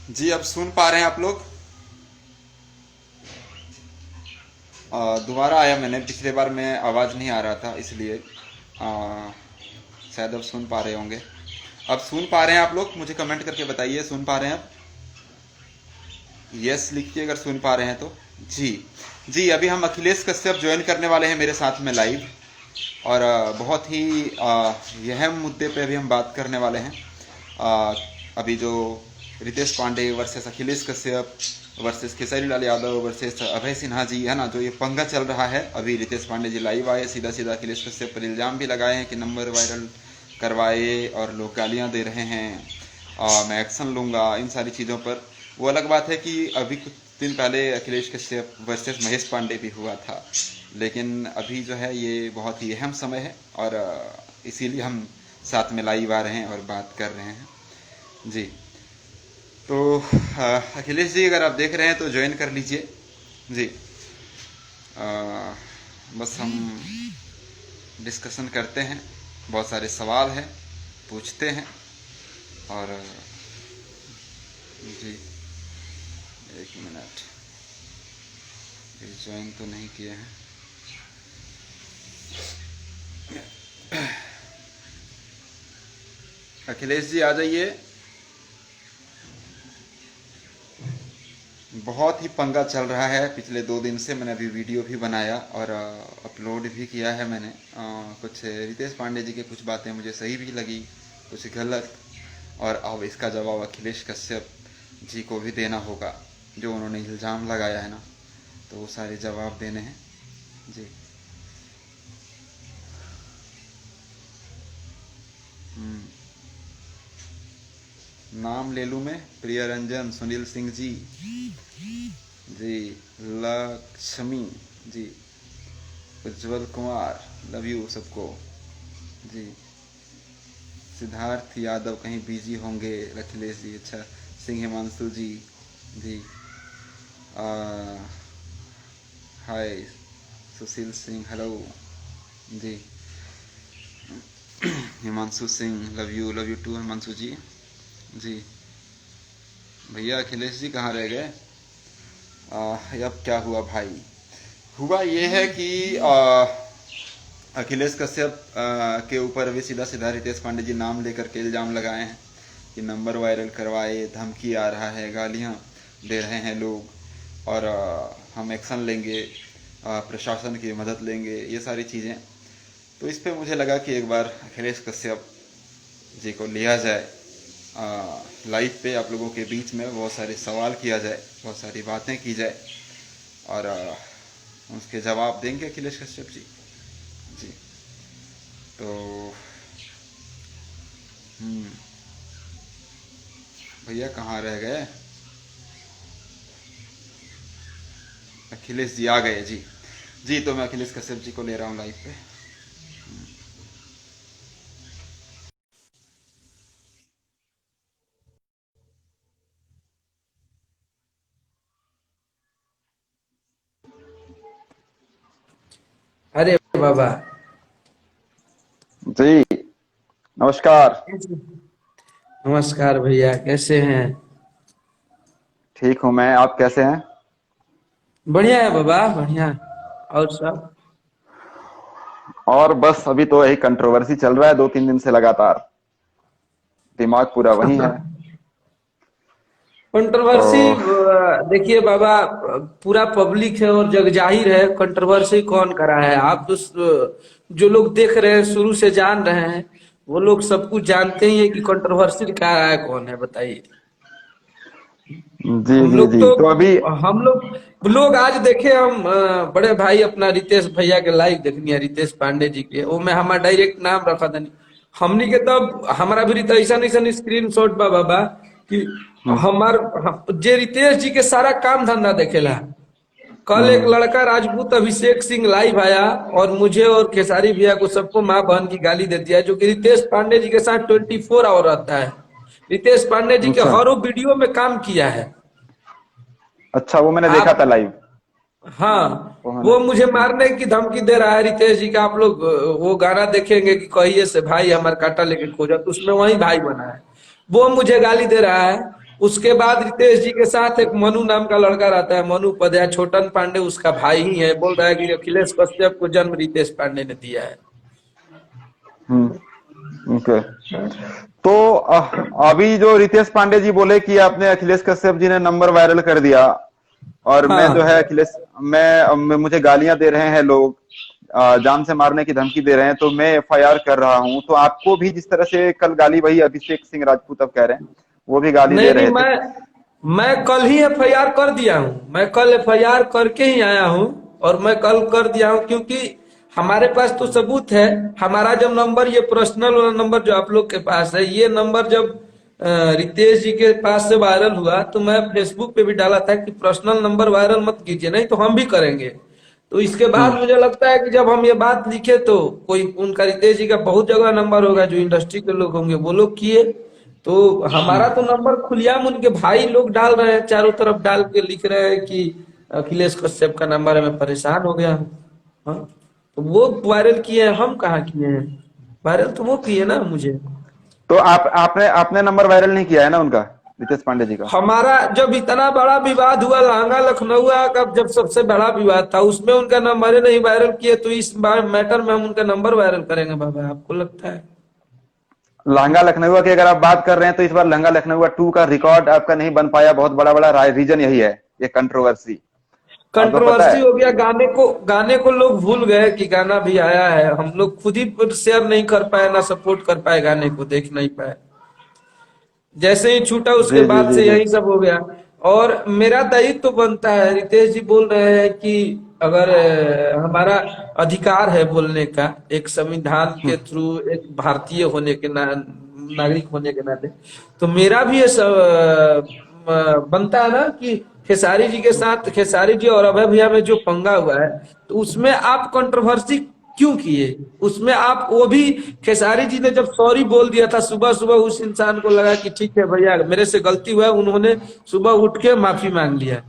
जी अब सुन पा रहे हैं आप लोग? दोबारा आया मैंने, पिछले बार में आवाज़ नहीं आ रहा था इसलिए। शायद अब सुन पा रहे होंगे। अब सुन पा रहे हैं आप लोग? मुझे कमेंट करके बताइए, सुन पा रहे हैं आप? यस लिखिए अगर सुन पा रहे हैं तो। जी जी, अभी हम अखिलेश कश्यप ज्वाइन करने वाले हैं मेरे साथ में लाइव। और बहुत ही अहम मुद्दे पे अभी हम बात करने वाले हैं। अभी जो Ritesh Pandey versus Akhilesh Kashyap versus Khesari Lal Yadav versus अभय सिन्हा जी, है ना, जो ये पंगा चल रहा है। अभी रितेश पांडे जी लाइव आए, सीधा सीधा अखिलेश कश्यप पर इल्ज़ाम भी लगाए हैं कि नंबर वायरल करवाए और लोग गालियां दे रहे हैं। मैं एक्शन लूँगा इन सारी चीज़ों पर। वो अलग बात है कि अभी कुछ दिन पहले अखिलेश कश्यप वर्सेस महेश पांडे भी हुआ था, लेकिन अभी जो है ये बहुत ही अहम समय है और इसीलिए हम साथ में लाइव आ रहे हैं और बात कर रहे हैं। जी तो अखिलेश जी अगर आप देख रहे हैं तो ज्वाइन कर लीजिए। जी अ, बस हम डिस्कशन करते हैं, बहुत सारे सवाल हैं, पूछते हैं। और जी एक मिनट, ज्वाइन तो नहीं किए हैं। अखिलेश जी आ जाइए। बहुत ही पंगा चल रहा है पिछले 2 दिन से। मैंने अभी वीडियो भी बनाया और अपलोड भी किया है मैंने। कुछ रितेश पांडे जी की कुछ बातें मुझे सही भी लगी, कुछ गलत। और अब इसका जवाब अखिलेश कश्यप जी को भी देना होगा, जो उन्होंने इल्ज़ाम लगाया है ना, तो वो सारे जवाब देने हैं। जी नाम ले लूँ मैं? प्रिया रंजन, सुनील सिंह जी, जी लक्ष्मी जी, उज्जवल कुमार, लव यू सबको। जी सिद्धार्थ यादव कहीं बिजी होंगे, अखिलेश जी अच्छा, सिंह हिमांशु जी, जी हाय सुशील सिंह, हेलो जी। Himanshu Singh, love you too Himanshu ji. जी भैया अखिलेश जी कहाँ रह गए? अब क्या हुआ भाई? हुआ ये है कि अखिलेश कश्यप के ऊपर अभी सीधा सीधा रितेश पांडे जी नाम लेकर के इल्ज़ाम लगाए हैं कि नंबर वायरल करवाए, धमकी आ रहा है, गालियाँ दे रहे हैं लोग और हम एक्शन लेंगे, प्रशासन की मदद लेंगे, ये सारी चीज़ें। तो इस पे मुझे लगा कि एक बार अखिलेश कश्यप जी को लिया जाए लाइव पे, आप लोगों के बीच में बहुत सारे सवाल किया जाए, बहुत सारी बातें की जाए और उसके जवाब देंगे अखिलेश कश्यप जी। जी तो भैया कहाँ रह गए? अखिलेश जी आ गए जी। जी तो मैं अखिलेश कश्यप जी को ले रहा हूँ लाइव पे। अरे बाबा। जी नमस्कार। नमस्कार भैया, कैसे हैं? ठीक हूँ मैं, आप कैसे हैं? बढ़िया है बाबा, बढ़िया। और सब और बस अभी तो यही कंट्रोवर्सी चल रहा है 2-3 दिन से लगातार, दिमाग पूरा वही है। तो कंट्रोवर्सी। देखिए बाबा, पूरा पब्लिक है और जग जाहिर है, कंट्रोवर्सी कौन करा है? आप तो जो लोग देख रहे हैं, शुरू से जान रहे हैं, वो लोग सब कुछ जानते ही है कि कंट्रोवर्सी का रहा है कौन है, बताइए। जी हम जी लोग जी तो तो अभी हम लोग आज देखे, हम बड़े भाई अपना रितेश भैया के लाइव देखनी है, रितेश पांडे जी के, वो में हमारा डायरेक्ट नाम रखा था। हमनी के तब हमारा भी तो ऐसा नहीं स्क्रीन शॉट बा बाबा कि हमार जे रितेश जी के सारा काम धंधा देखेला। कल एक हम्म, लड़का राजपूत अभिषेक सिंह लाइव आया और मुझे और खेसारी भैया को सबको माँ बहन की गाली दे दिया, जो कि रितेश पांडे जी के साथ 24 आवर रहता है। रितेश पांडे जी के अच्छा हर वो वीडियो में काम किया है। अच्छा, वो मैंने देखा आप, था लाइव। हाँ, वो मैंने वो मुझे मारने की धमकी दे रहा है रितेश जी का। आप लोग वो गाना देखेंगे कि कहिए से भाई हमारा कांटा लेके खोजा, तो उसमें वही भाई बना है। वो मुझे गाली दे रहा है। उसके बाद रितेश जी के साथ एक मनु नाम का लड़का रहता है, मनु उपाध्याय, छोटन पांडे उसका भाई ही है। बोल रहा है कि अखिलेश कश्यप को जन्म रितेश पांडे ने दिया है। ओके। तो अभी जो रितेश पांडे जी बोले कि आपने अखिलेश कश्यप जी ने नंबर वायरल कर दिया और मैं जो है मुझे गालियां दे रहे हैं लोग, जान से मारने की धमकी दे रहे हैं, तो मैं एफआईआर कर रहा हूं। तो आपको भी जिस तरह से कल गाली वही अभिषेक सिंह राजपूत अब कह रहे हैं, वो भी गाली दे रहे थे। मैं कल ही एफआईआर कर दिया हूं। मैं कल एफआईआर करके ही आया हूं और मैं कल कर दिया हूं, क्योंकि हमारे पास तो सबूत है। हमारा जब नंबर, ये पर्सनल वाला नंबर जो आप लोग के पास है, ये नंबर जब रितेश जी के पास से वायरल हुआ तो मैं फेसबुक पे भी डाला था कि पर्सनल नंबर वायरल मत कीजिए, नहीं तो हम भी करेंगे। तो इसके बाद मुझे लगता है कि जब हम ये बात लिखे तो कोई उनका, रितेश जी का बहुत जगह नंबर होगा, जो इंडस्ट्री के लोग होंगे वो लोग किए। तो हमारा तो नंबर खुलेआम उनके भाई लोग डाल रहे हैं, चारों तरफ डाल के लिख रहे हैं कि अखिलेश कश्यप का नंबर है, मैं परेशान हो गया हूँ। हाँ? तो वो वायरल किए हैं, हम कहाँ किए हैं? वायरल तो वो किए ना मुझे। तो आपने नंबर वायरल नहीं किया है ना उनका, रितेश पांडे जी का? हमारा जब इतना बड़ा विवाद हुआ लहंगा लखनऊ का, जब सबसे बड़ा विवाद था, उसमें उनका नंबर नहीं वायरल किए, तो इस बार मैटर में हम उनका नंबर वायरल करेंगे बाबा, आपको लगता है? लहंगा लखनऊ की अगर आप बात कर रहे हैं तो इस बार लहंगा लखनऊ 2 का रिकॉर्ड आपका नहीं बन पाया, बहुत बड़ा रीजन यही है, ये कंट्रोवर्सी हो गया। गाने को लोग भूल गए कि गाना भी आया है। हम लोग खुद ही शेयर नहीं कर पाए, ना सपोर्ट कर पाए, गाने को देख नहीं पाए। जैसे ही छूटा उसके बाद से यही सब हो गया। और मेरा दायित्व तो बनता है, रितेश जी बोल रहे हैं कि अगर हमारा अधिकार है बोलने का, एक संविधान के थ्रू, एक भारतीय होने के नागरिक होने के नाते, तो मेरा भी ये बनता है ना कि खेसारी जी के साथ, खेसारी जी और अभय भैया में जो पंगा हुआ है, तो उसमें आप कंट्रोवर्सी क्यों किए? उसमें आप, वो भी खेसारी जी ने जब सॉरी बोल दिया था सुबह सुबह, उस इंसान को लगा कि ठीक है भैया मेरे से गलती हुआ है, उन्होंने सुबह उठ के माफी मांग लिया।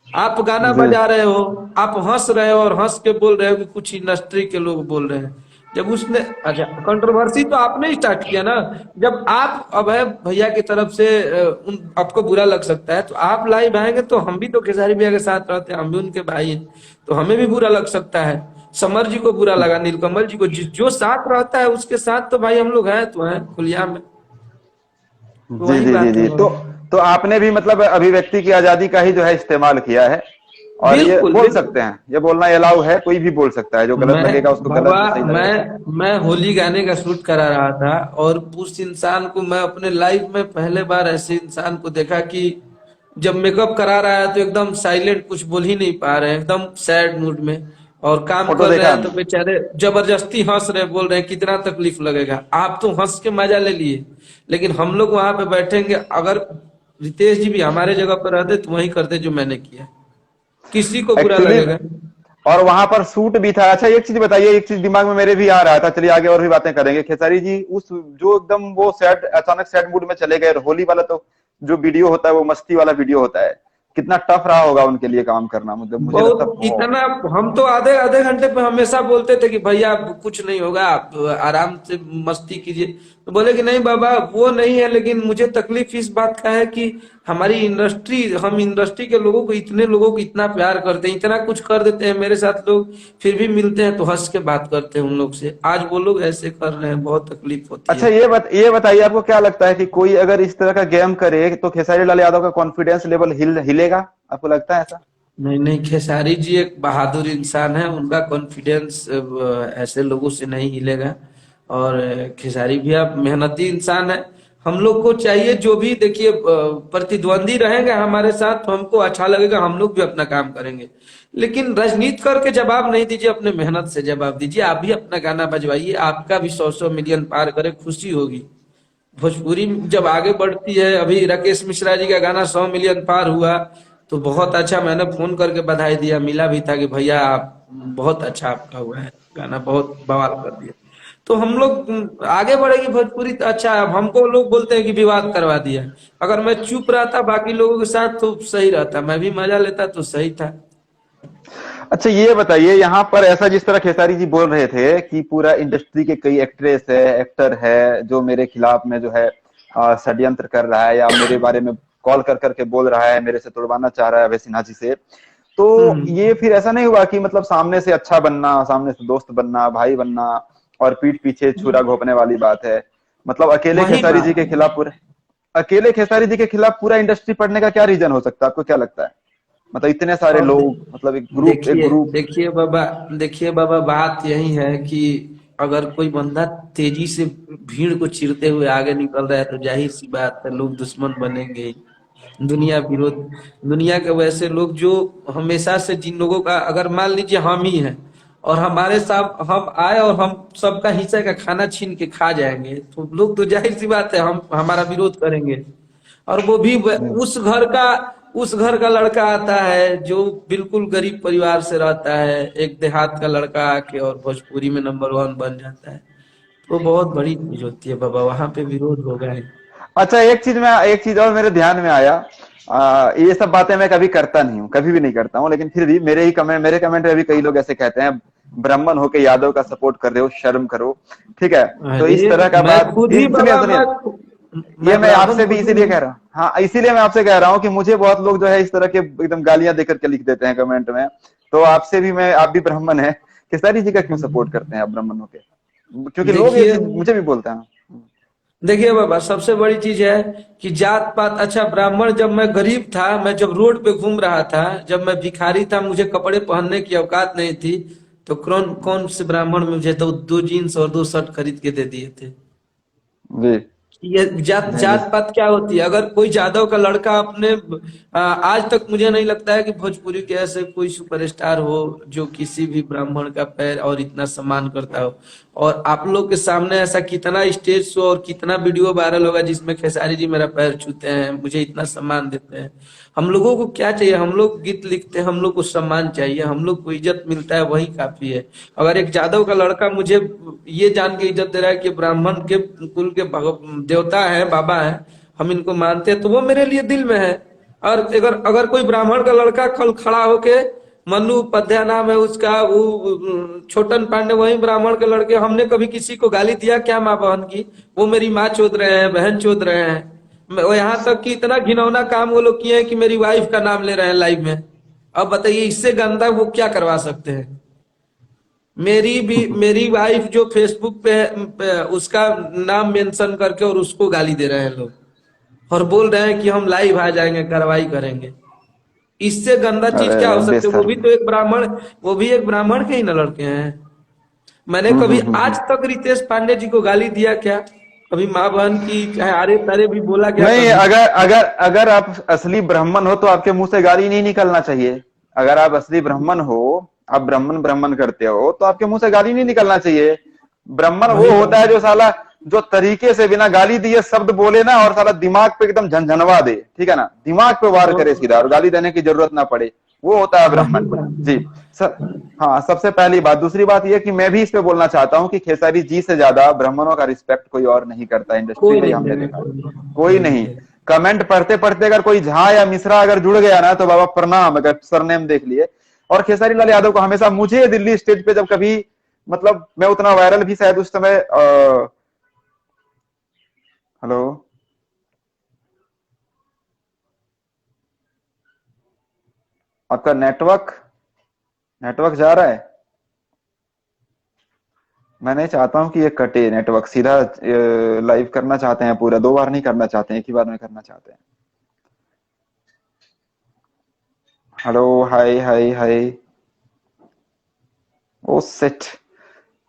आप गाना बजा रहे हो, आप हंस रहे हो और हंस के बोल रहे हो कि कुछ इंडस्ट्री के लोग बोल रहे हैं। जब उसने, अच्छा, कंट्रोवर्सी तो आपने स्टार्ट किया ना। जब आप अभय भैया की तरफ से आपको बुरा लग सकता है, तो आप लाइव आएंगे तो हम भी तो खेसारी भैया के साथ रहते हैं, हम भी उनके भाई हैं, तो हमें भी बुरा लग सकता है। समर जी को बुरा लगा, नीलकमल जी को, जो साथ रहता है उसके साथ तो भाई हम लोग हैं, तो हैं खुलिया में। जी जी जी जी। तो आपने भी मतलब अभिव्यक्ति की आजादी का ही जो है इस्तेमाल किया है, और ये बोल सकते हैं, ये बोलना अलाउ है, कोई भी बोल सकता है, जो गलत लगेगा उसको गलत, सही लगेगा। मैं होली गाने का शूट करा रहा था और उस इंसान को मैं अपने लाइफ में पहले बार ऐसे इंसान को देखा कि जब मेकअप करा रहा है तो एकदम साइलेंट, कुछ बोल ही नहीं पा रहे हैं, एकदम सैड मूड में, और काम कर रहे हैं तो बेचारे जबरदस्ती हंस रहे, बोल रहे हैं कितना तकलीफ लगेगा। आप तो हंस के मजा ले लिए, लेकिन हम लोग वहां पे बैठेंगे, अगर रितेश जी भी हमारे जगह पर रहते तो वही करते जो मैंने किया, किसी को बुरा लगेगा। और वहां पर सूट भी था। अच्छा, एक चीज बताइए, एक चीज दिमाग में मेरे भी आ रहा था, चलिए आगे और भी बातें करेंगे। खेसारी जी उस जो एकदम वो सैड, अचानक सैड मूड में चले गए, होली वाला तो जो वीडियो होता है वो मस्ती वाला वीडियो होता है, कितना टफ रहा होगा उनके लिए काम करना, मतलब मुझे लगता है इतना। हम तो आधे आधे घंटे पे हमेशा बोलते थे कि भैया कुछ नहीं होगा, आप आराम से मस्ती कीजिए, तो बोले कि नहीं बाबा वो नहीं है, लेकिन मुझे तकलीफ इस बात का है कि हमारी इंडस्ट्री, हम इंडस्ट्री के लोगों को, इतने लोगों को इतना प्यार करते हैं, इतना कुछ कर देते हैं मेरे साथ लोग, फिर भी मिलते हैं तो हंस के बात करते हैं उन लोग से। आज वो लोग ऐसे कर रहे हैं, बहुत तकलीफ होती है। अच्छा, ये बताइए, आपको क्या लगता है कि कोई अगर इस तरह का गेम करे तो खेसारी लाल यादव का कॉन्फिडेंस लेवल हिलेगा? आपको लगता है ऐसा? नहीं, खेसारी जी एक बहादुर इंसान है, उनका कॉन्फिडेंस ऐसे लोगों से नहीं हिलेगा। और खेसारी भैया मेहनती इंसान है। हम लोग को चाहिए, जो भी देखिए प्रतिद्वंदी रहेंगे हमारे साथ तो हमको अच्छा लगेगा, हम लोग भी अपना काम करेंगे, लेकिन राजनीति करके जवाब नहीं दीजिए, अपने मेहनत से जवाब दीजिए। आप भी अपना गाना बजवाइए, आपका भी 100 मिलियन पार करे, खुशी होगी। भोजपुरी जब आगे बढ़ती है, अभी राकेश मिश्रा जी का गाना 100 मिलियन पार हुआ तो बहुत अच्छा, मैंने फोन करके बधाई दिया, मिला भी था कि भैया आप बहुत अच्छा आपका हुआ है गाना, बहुत बवाल कर दिया। तो हम लोग आगे बढ़ेगी भोजपुरी तो अच्छा है। अब हमको लोग बोलते हैं कि विवाद करवा दिया, अगर मैं चुप रहता बाकी लोगों के साथ तो सही रहता, मैं भी मजा लेता तो सही था। अच्छा, ये बताइए, यहाँ पर ऐसा जिस तरह खेसारी जी बोल रहे थे कि पूरा इंडस्ट्री के कई एक्ट्रेस है, एक्टर है जो मेरे खिलाफ में जो है षड्यंत्र कर रहा है या मेरे बारे में कॉल कर करके बोल रहा है, मेरे से तुड़वाना चाह रहा है अभय सिन्हा जी से। तो हम्म। ये फिर ऐसा नहीं हुआ कि मतलब सामने से अच्छा बनना, सामने से दोस्त बनना, भाई बनना, और पीठ पीछे छुरा घोंपने वाली बात है। मतलब वही बात है। अकेले खेसारी जी के खिलाफ पूरा इंडस्ट्री पड़ने का क्या रीजन हो सकता है? आपको क्या लगता है? मतलब इतने सारे अब लोग, मतलब एक देखिए ग्रुप। देखिए बाबा, देखिए बाबा, बात यही है कि अगर कोई बंदा तेजी से भीड़ को चीरते हुए आगे निकल रहा है तो जाहिर सी बात है लोग दुश्मन बनेंगे ही। दुनिया विरोध, दुनिया के वैसे लोग जो हमेशा से, जिन लोगों का अगर मान लीजिए हम ही हैं और हमारे साथ हम आए और हम सबका हिस्से का खाना छीन के खा जाएंगे तो लोग तो जाहिर सी बात है हम हमारा विरोध करेंगे। और वो भी उस घर का लड़का आता है जो बिल्कुल गरीब परिवार से रहता है, एक देहात का लड़का आके और भोजपुरी में नंबर वन बन जाता है, तो बहुत बड़ी चीज होती है बाबा, वहां पे विरोध होगा ही। अच्छा, एक चीज और मेरे ध्यान में आया। ये सब बातें मैं कभी करता नहीं हूँ, कभी भी नहीं करता हूँ, लेकिन फिर भी मेरे कमेंट में भी कई लोग ऐसे कहते हैं, ब्राह्मण होके यादव का सपोर्ट कर रहे हो, शर्म करो। ठीक है, तो इस अरे तरह का मैं बात, खुद ही सुनिए बाबा, सुनिए, ये मैं मैं ब्राह्मण आपसे भी खुद ही इसीलिए हूँ। कह रहा हूँ, हाँ इसीलिए मैं आपसे कह रहा हूँ कि मुझे बहुत लोग जो है इस तरह के एकदम गालियां देकर के लिख देते हैं कमेंट में। तो आपसे भी मैं, आप भी ब्राह्मण है, खेसारी जी का क्यों सपोर्ट करते हैं आप ब्राह्मणों के? क्योंकि लोग ये देखिए, चीज मुझे भी बोलते हैं। देखिए बाबा, सबसे बड़ी चीज है कि जात पात, अच्छा ब्राह्मण, जब मैं गरीब था, मैं जब रोड पे घूम रहा था, जब मैं भिखारी था, मुझे कपड़े पहनने की औकात नहीं थी, तो कौन कौन से ब्राह्मण मुझे तो दो जीन्स और दो शर्ट खरीद के दे दिए थे। जी। ये जात नहीं नहीं। जात पात क्या होती है? अगर कोई जादव का लड़का अपने आज तक मुझे नहीं लगता है कि भोजपुरी के ऐसे कोई सुपरस्टार हो जो किसी भी ब्राह्मण का पैर और इतना सम्मान करता हो। और आप लोग के सामने ऐसा कितना स्टेज शो और कितना वीडियो वायरल होगा जिसमें खेसारी जी मेरा पैर छूते हैं, मुझे इतना सम्मान देते हैं। हम लोगों को क्या चाहिए? हम लोग गीत लिखते हैं, हम लोग को सम्मान चाहिए, हम लोग को इज्जत मिलता है, वही काफी है। अगर एक जादव का लड़का मुझे ये जान के इज्जत दे रहा है कि ब्राह्मण के कुल के देवता है, बाबा है, हम इनको मानते हैं, तो वो मेरे लिए दिल में है। और अगर अगर कोई ब्राह्मण का लड़का कल खड़ा होके, मनु उपाध्याय नाम है उसका, वो छोटन पांडे, वही ब्राह्मण के लड़के, हमने कभी किसी को गाली दिया क्या माँ बहन की? वो मेरी माँ चोद रहे हैं, बहन चोद रहे हैं। यहाँ तक कि इतना घिनौना काम वो लोग किए हैं कि मेरी वाइफ का नाम ले रहे हैं लाइव में। अब बताइए इससे गंदा वो क्या करवा सकते हैं? मेरी वाइफ जो फेसबुक पे उसका नाम मेंशन करके और उसको गाली दे रहे हैं लोग, और बोल रहे हैं कि हम लाइव आ जाएंगे, कार्रवाई करेंगे। इससे गंदा चीज अरे क्या हो सकती है? वो भी बेशर्म। तो एक ब्राह्मण, वो भी एक ब्राह्मण के ही न लड़के हैं। मैंने कभी आज तक रितेश पांडे जी को गाली दिया क्या? कभी माँ बहन की चाहे आरे तारे भी बोला क्या नहीं, कभी? अगर अगर अगर आप असली ब्राह्मण हो तो आपके मुंह से गाली नहीं निकलना चाहिए। अगर आप असली ब्राह्मण हो, आप ब्राह्मण ब्राह्मण करते हो, तो आपके मुंह से गाली नहीं निकलना चाहिए। ब्राह्मण वो वही होता है बात। जो साला, जो तरीके से बिना गाली दिए शब्द बोले ना, और साला दिमाग पे एकदम झंझनवा दे, ठीक है ना, दिमाग पे वार करे सीधा, और गाली देने की जरूरत ना पड़े, वो होता है वही ब्राह्मण। जी। बात। सर, हाँ, सबसे पहली बात। दूसरी बात यह कि मैं भी इस पे बोलना चाहता हूँ कि खेसारी जी से ज्यादा ब्राह्मणों का रिस्पेक्ट कोई और नहीं करता इंडस्ट्री कोई में, ये नहीं हमने देगा, देखा है। कोई नहीं, कोई कोई नहीं नहीं। देगा। कमेंट पढ़ते पढ़ते अगर कोई झा या मिश्रा अगर जुड़ गया ना, तो बाबा प्रणाम, अगर सरनेम देख लिए। और खेसारी लाल यादव को हमेशा, मुझे दिल्ली स्टेज पे जब कभी, मतलब मैं उतना वायरल भी शायद उस समय, हेलो, आपका नेटवर्क नेटवर्क जा रहा है? मैं नहीं चाहता हूं कि ये कटे नेटवर्क, सीधा लाइव करना चाहते हैं पूरा, दो बार नहीं करना चाहते हैं, एक ही बार में करना चाहते हैं। हेलो, हाय हाय हाय। ओ सेट,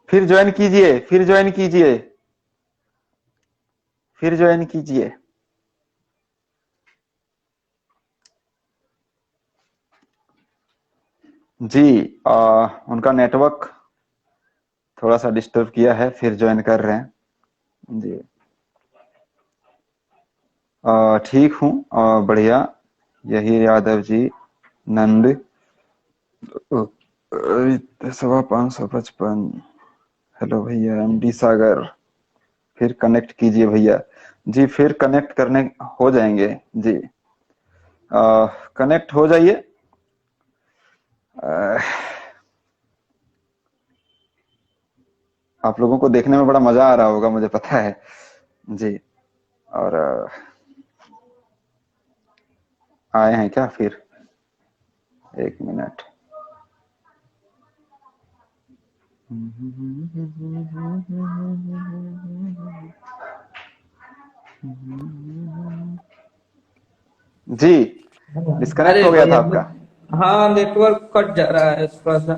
फिर ज्वाइन कीजिए, फिर ज्वाइन कीजिए, फिर ज्वाइन कीजिए। जी। उनका नेटवर्क थोड़ा सा डिस्टर्ब किया है, फिर ज्वाइन कर रहे हैं जी। ठीक हूँ, बढ़िया। यही यादव जी, नंद, 555। हेलो भैया, एमडी सागर, फिर कनेक्ट कीजिए भैया। जी, फिर कनेक्ट करने हो जाएंगे जी। कनेक्ट हो जाइए। अ, आप लोगों को देखने में बड़ा मजा आ रहा होगा, मुझे पता है जी। और आए हैं क्या फिर? एक मिनट। जी, डिस्कनेक्ट अरे हो गया था भैया आपका। हाँ नेटवर्क कट जा रहा है थोड़ा सा।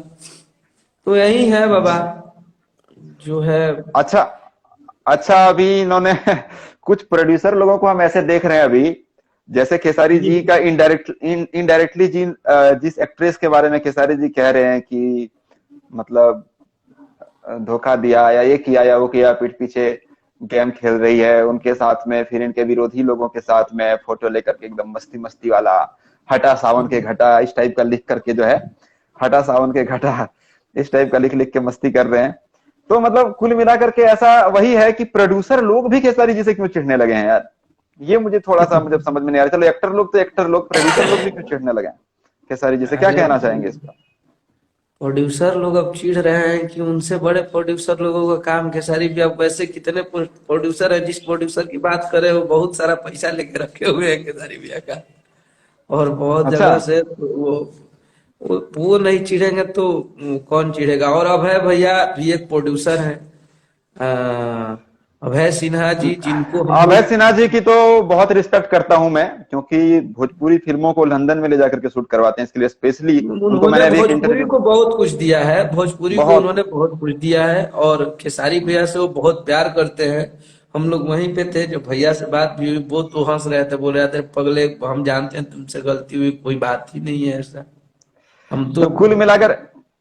तो यही है बाबा जो है। अच्छा, अच्छा, अभी इन्होंने कुछ प्रोड्यूसर लोगों को हम ऐसे देख रहे हैं अभी, जैसे खेसारी जी जी का इनडायरेक्टली जिस एक्ट्रेस के बारे में खेसारी जी कह रहे हैं कि मतलब धोखा दिया या ये किया या वो किया, पीठ पीछे गेम खेल रही है उनके साथ में, फिर इनके विरोधी लोगों के साथ में फोटो लेकर के एकदम मस्ती मस्ती वाला, हटा सावन के घटा इस टाइप का लिख करके जो है, हटा सावन के घटा इस टाइप का लिख लिख के मस्ती कर रहे हैं। तो मतलब कुल मिलाकर के ऐसा वही है कि प्रोड्यूसर लोग भी खेसारी जी से क्यों चिढ़ने लगे हैं यार, ये मुझे थोड़ा सा मुझे समझ में नहीं आ रहा। चलो एक्टर लोग प्रोड्यूसर लोग भी क्यों चिढ़ने लगे हैं खेसारी जी से, क्या अरे कहना चाहेंगे इस पर? प्रोड्यूसर लोग अब चिढ़ रहे हैं कि उनसे बड़े प्रोड्यूसर लोगों का काम खेसारी भी। अब वैसे कितने प्रोड्यूसर है, जिस प्रोड्यूसर की बात करें वो बहुत सारा पैसा लेके रखे हुए हैं खेसारी भैया का, और बहुत अच्छा, जगह से तो वो नहीं चिढ़ेंगे तो कौन चिढ़ेगा। और अभय भैया भी एक प्रोड्यूसर हैं, अभय सिन्हा जी, जिनको हम अभय लोग सिन्हा जी की तो बहुत रिस्पेक्ट करता हूं मैं, क्योंकि भोजपुरी फिल्मों को लंदन में ले जाकर के शूट करवाते हैं, इसके लिए स्पेशली उनको उन्होंने मैंने अभी एक भोजपुरी इंटरव्यू। को बहुत कुछ दिया है, भोजपुरी को बहुत। उन्होंने बहुत कुछ दिया है। और खेसारी भैया से वो बहुत प्यार करते हैं। हम लोग वहीं पे थे जब भैया से बात भी हुई, वो तो हंस रहे थे, बोल रहे थे पगले हम जानते हैं तुमसे गलती हुई, कोई बात ही नहीं है ऐसा। हम तो तो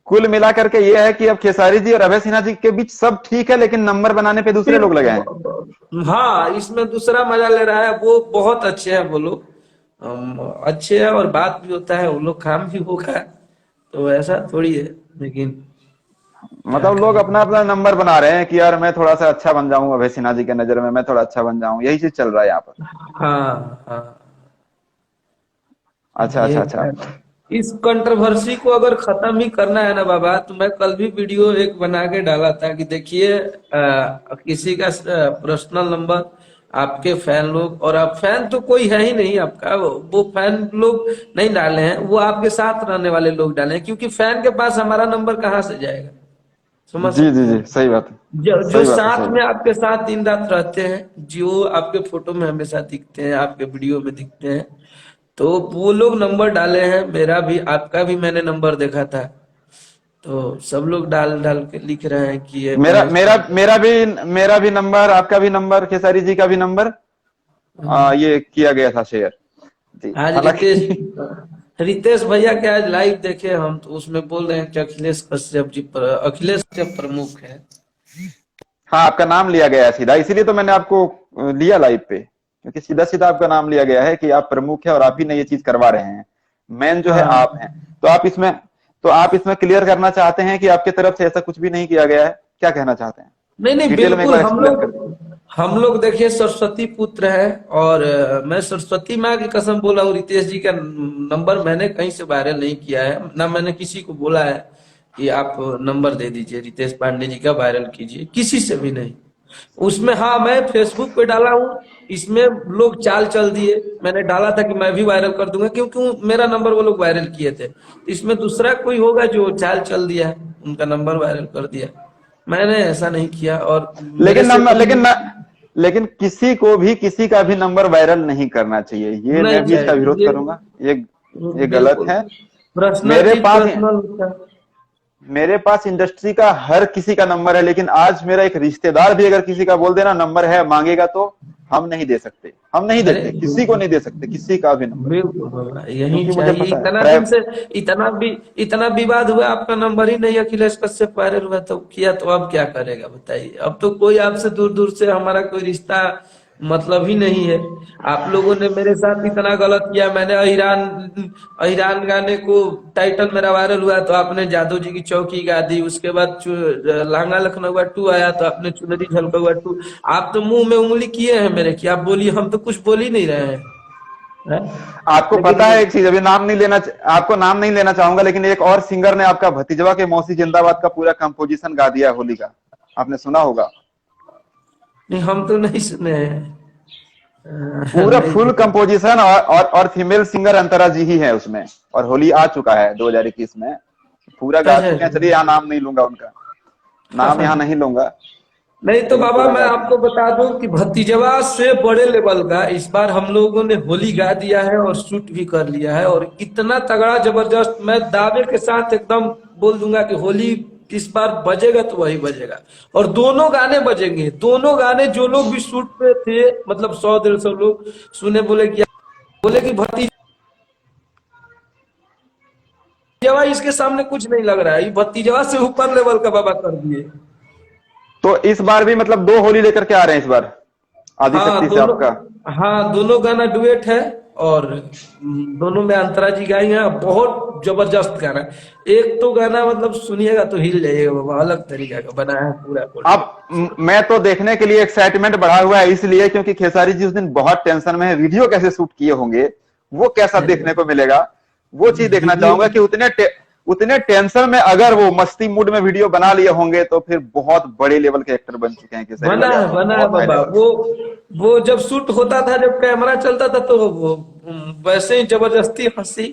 कुल मिलाकर के ये है कि अब खेसारी जी और अभय सिन्हा जी के बीच सब ठीक है, लेकिन नंबर बनाने पे दूसरे लोग लगे हैं। हाँ इसमें दूसरा मजा ले रहा है, वो बहुत अच्छे हैं वो लोग। अच्छे हैं और बात भी होता है, वो लोग काम भी होगा, तो ऐसा थोड़ी है। लेकिन क्या मतलब लोग करें। अपना अपना नंबर बना रहे हैं कि यार मैं थोड़ा सा अच्छा बन जाऊं, अभय सिन्हा जी के नजर में मैं थोड़ा अच्छा बन जाऊं, यही चीज चल रहा है यहाँ पर। हाँ हाँ अच्छा, ये अच्छा, अच्छा। है। इस कंट्रोवर्सी को अगर खत्म ही करना है ना बाबा, तो मैं कल भी वीडियो एक बना के डाला था कि देखिए किसी का पर्सनल नंबर आपके फैन लोग, और आप फैन तो कोई है ही नहीं आपका, वो फैन लोग नहीं डाले हैं, वो आपके साथ रहने वाले लोग डाले हैं, क्योंकि फैन के पास हमारा नंबर कहाँ से जाएगा, समझ जी, जी, सकते जी, हैं। सही बात है। जो सही बात है, साथ सही में बात। आपके साथ दिन रात रहते हैं, जो आपके फोटो में हमेशा दिखते हैं, आपके वीडियो में दिखते हैं, तो वो लोग नंबर डाले हैं। मेरा भी आपका भी मैंने नंबर देखा था, तो सब लोग डाल डाल के लिख रहे हैं कि ये मेरा महेश मेरा पांडे। मेरा भी नंबर, आपका भी नंबर, खेसारी जी का भी नंबर ये किया गया था शेयर। जी, आज हालांकि रितेश भैया के आज लाइव देखे हम, तो उसमें बोल रहे हैं कि अखिलेश कश्यप जी पर, अखिलेश कश्यप प्रमुख है। हाँ, आपका नाम लिया गया है सीधा, इसीलिए तो मैंने आपको लिया लाइव पे, क्योंकि सीधा सीधा आपका नाम लिया गया है कि आप प्रमुख है और आप ही ने ये चीज करवा रहे हैं, मेन जो है आप हाँ हैं। तो आप इसमें क्लियर करना चाहते हैं कि आपकी तरफ से ऐसा कुछ भी नहीं किया गया है, क्या कहना चाहते हैं? नहीं नहीं डिटेल में एक बिल्कुल, बार एक्सप्लेन कर। हम लोग देखिए सरस्वती पुत्र है, और मैं सरस्वती माँ की कसम बोला हूँ, रितेश जी का नंबर मैंने कहीं से वायरल नहीं किया है, ना मैंने किसी को बोला है कि आप नंबर दे दीजिए रितेश पांडे जी का, वायरल कीजिए, किसी से भी नहीं। उसमें हाँ मैं फेसबुक पे डाला हूँ, इसमें लोग चाल चल दिए, मैंने डाला था कि मैं भी वायरल कर दूंगा, क्योंकि मेरा नंबर वो लोग वायरल किए थे। इसमें दूसरा कोई होगा जो चाल चल दिया है, उनका नंबर वायरल कर दिया। मैंने ऐसा नहीं किया, और मेरे लेकिन से नंबर कभी लेकिन किसी को भी किसी का भी नंबर वायरल नहीं करना चाहिए, ये नहीं मैं भी इसका चाहिए विरोध ये। करूंगा। ये गलत बिल्कुल है। पर्सनल मेरे चीज पास पर्सनल होता है। मेरे पास इंडस्ट्री का हर किसी का नंबर है, लेकिन आज मेरा एक रिश्तेदार भी अगर किसी का बोल देना नंबर है मांगेगा, तो हम नहीं दे सकते, हम नहीं अरे देते, किसी को नहीं दे सकते किसी का भी नंबर, बिल्कुल बाबा, यही क्योंकि मुझे चाहिए। पता है इतना दिन से इतना विवाद हुआ, आपका नंबर ही नहीं अखिलेश कश्यप वायरल हुआ तो किया, तो अब क्या करेगा बताइए। अब तो कोई आपसे दूर दूर से हमारा कोई रिश्ता मतलब ही नहीं है। आप लोगों ने मेरे साथ इतना गलत किया, मैंने अहिरान अहिरान गाने को टाइटल मेरा वायरल हुआ तो आपने जादू जी की चौकी गा दी, उसके बाद लांगा लखनऊ 2 आया तो आपने चुनरी झलकौआ 2। आप तो मुंह में उंगली किए हैं मेरे कि आप बोलिए, हम तो कुछ बोल ही नहीं रहे हैं, हैं? आपको लेकिन पता है एक चीज, अभी आपको नाम नहीं लेना चाहूंगा, लेकिन एक और सिंगर ने आपका भतीजवा के मौसी जिंदाबाद का पूरा कंपोजिशन गा दिया होली का, आपने सुना होगा। नहीं हम तो नहीं सुने हैं। पूरा नहीं फुल देखा। कंपोजिशन, और फीमेल सिंगर अंतरा जी ही है उसमें। और होली आ चुका है 2021 में, पूरा गा अच्छा चुके हैं। चलिए यहाँ नाम नहीं लूंगा उनका, नाम यहाँ नहीं लूंगा, नहीं तो लेकिन बाबा पूरा मैं गा चुके आपको हैं। बता दूं कि भतीजवा से बड़े लेवल का इस बार हम लोगों ने होली गा दिया है और शूट भी कर लिया है, और इतना तगड़ा जबरदस्त, मैं दावे के साथ एकदम बोल दूंगा कि होली इस बार बजेगा तो वही बजेगा। और दोनों गाने बजेंगे, दोनों गाने। जो लोग भी शूट पे थे, मतलब 100 150 लोग सुने, बोले कि भतीजवा इसके सामने कुछ नहीं लग रहा है, ये भतीजवा से ऊपर लेवल का बाबा कर दिए। तो इस बार भी मतलब 2 होली लेकर के आ रहे हैं इस बार, हाँ आदिशक्ति से दोनों, आपका। हाँ दोनों गाना डुएट है। और दोनों में अंतरा जी गाई हैं, बहुत जबरदस्त गाना है। एक तो गाना मतलब सुनिएगा तो हिल जाइएगा बाबा, अलग तरीका का बनाया है पूरा अब कोल्ड। मैं तो देखने के लिए एक्साइटमेंट बढ़ा हुआ है, इसलिए क्योंकि खेसारी जी उस दिन बहुत टेंशन में है, वीडियो कैसे शूट किए होंगे, वो कैसा देखने को मिलेगा, वो चीज देखना वीडियो चाहूंगा कि उतने टेंशन में अगर वो मस्ती मूड में वीडियो बना लिए होंगे तो फिर बहुत बड़े लेवल के एक्टर बन चुके हैं खेसारी लाल यादव, बना है बहुत हाई बाबा। लेवल। वो जब शूट होता था, जब कैमरा चलता था, तो वो वैसे ही जबरदस्ती हंसी।